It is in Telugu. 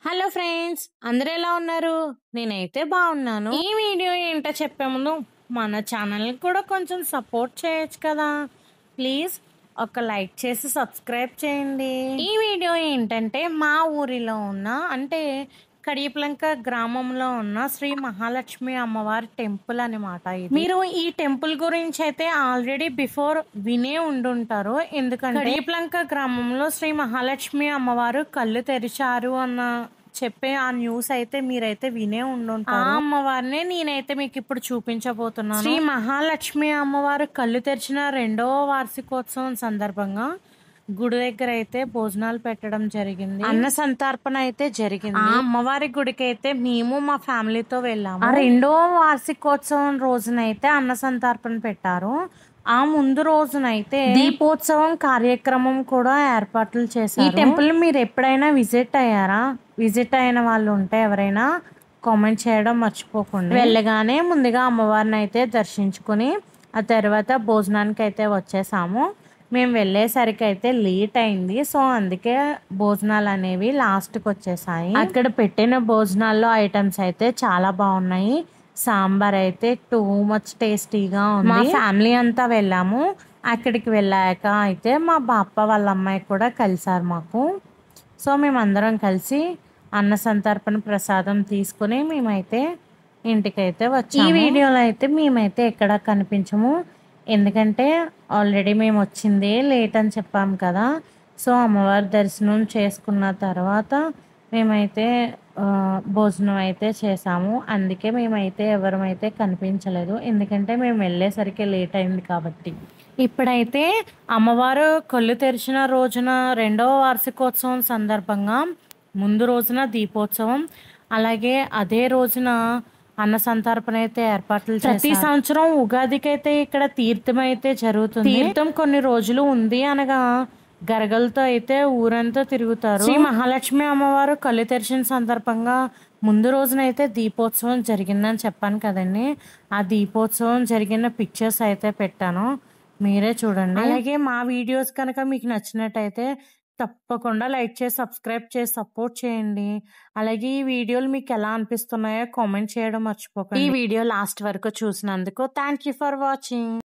హలో ఫ్రెండ్స్, అందరూ ఎలా ఉన్నారు? నేనైతే బాగున్నాను. ఈ వీడియో ఏంటో చెప్పే ముందు మన ఛానల్ని కూడా కొంచెం సపోర్ట్ చేయొచ్చు కదా. ప్లీజ్ ఒక లైక్ చేసి సబ్స్క్రైబ్ చేయండి. ఈ వీడియో ఏంటంటే మా ఊరిలో ఉన్న అంటే కడియప్లంక గ్రామంలో ఉన్న శ్రీ మహాలక్ష్మి అమ్మవారి టెంపుల్ అనమాట. మీరు ఈ టెంపుల్ గురించి అయితే ఆల్రెడీ బిఫోర్ వినే ఉండుంటారు. ఎందుకంటే కడియప్లంక గ్రామంలో శ్రీ మహాలక్ష్మి అమ్మవారు కళ్ళు తెరిచారు అన్న చెప్పే ఆ న్యూస్ అయితే మీరైతే వినే ఉండుంటారు. ఆ అమ్మవారినే నేనైతే మీకు ఇప్పుడు చూపించబోతున్నాను. శ్రీ మహాలక్ష్మి అమ్మవారు కళ్ళు తెరిచిన 2వ వార్షికోత్సవం సందర్భంగా గుడి దగ్గర అయితే భోజనాలు పెట్టడం జరిగింది. అన్న సంతర్పణ అయితే జరిగింది. ఆ అమ్మవారి గుడికి అయితే మేము మా ఫ్యామిలీతో వెళ్ళాము. ఆ 2వ వార్షికోత్సవం రోజునైతే అన్న సంతర్పణ పెట్టారు. ఆ ముందు రోజునైతే దీపోత్సవం కార్యక్రమం కూడా ఏర్పాట్లు చేశారు. ఈ టెంపుల్ మీరు ఎప్పుడైనా విజిట్ అయ్యారా? విజిట్ అయిన వాళ్ళు ఉంటే ఎవరైనా కామెంట్ చేయడం మర్చిపోకుండా. వెళ్ళగానే ముందుగా అమ్మవారిని అయితే దర్శించుకుని ఆ తర్వాత భోజనానికి అయితే వచ్చేసాము. మేము వెళ్ళేసరికి అయితే లేట్ అయింది. సో అందుకే భోజనాలు అనేవి లాస్ట్కి వచ్చేసాయి. అక్కడ పెట్టిన భోజనాల్లో ఐటమ్స్ అయితే చాలా బాగున్నాయి. సాంబార్ అయితే టూ మచ్ టేస్టీగా ఉంది. మా ఫ్యామిలీ అంతా వెళ్ళాము. అక్కడికి వెళ్ళాక అయితే మా బాప్ప వాళ్ళ అమ్మాయి కూడా కలిసారు మాకు. సో మేమందరం కలిసి అన్న సంతర్పణ ప్రసాదం తీసుకుని మేమైతే ఇంటికైతే వచ్చాము. ఈ వీడియోలో అయితే మేమైతే ఎక్కడ కనిపించము. ఎందుకంటే ఆల్రెడీ మేము వచ్చిందే లేట్ అని చెప్పాము కదా. సో అమ్మవారి దర్శనం చేసుకున్న తర్వాత మేమైతే భోజనం అయితే చేసాము. అందుకే మేమైతే ఎవరమైతే కనిపించలేదు. ఎందుకంటే మేము వెళ్ళేసరికి లేట్ అయింది కాబట్టి. ఇప్పుడైతే అమ్మవారు కళ్ళు తెరిచిన రోజున 2వ వార్షికోత్సవం సందర్భంగా ముందు రోజున దీపోత్సవం, అలాగే అదే రోజున అన్న సంతర్పణ అయితే ఏర్పాట్లు ప్రతి సంవత్సరం ఉగాదికి అయితే ఇక్కడ తీర్థం అయితే జరుగుతుంది. తీర్థం కొన్ని రోజులు ఉంది అనగా గరగలతో అయితే ఊరంతా తిరుగుతారు. శ్రీ మహాలక్ష్మి అమ్మవారు కళ్ళు తెరిచిన సందర్భంగా ముందు రోజునైతే దీపోత్సవం జరిగిందని చెప్పాను కదండి. ఆ దీపోత్సవం జరిగిన పిక్చర్స్ అయితే పెట్టాను, మీరే చూడండి. అలాగే మా వీడియోస్ కనుక మీకు నచ్చినట్టయితే తప్పకుండా లైక్ చేసి సబ్స్క్రైబ్ చేసి సపోర్ట్ చేయండి. అలాగే ఈ వీడియోలు మీకు ఎలా అనిపిస్తున్నాయో కామెంట్ చేయడం మర్చిపోకండి. ఈ వీడియో లాస్ట్ వరకు చూసినందుకు థ్యాంక్ యూ ఫర్ వాచింగ్.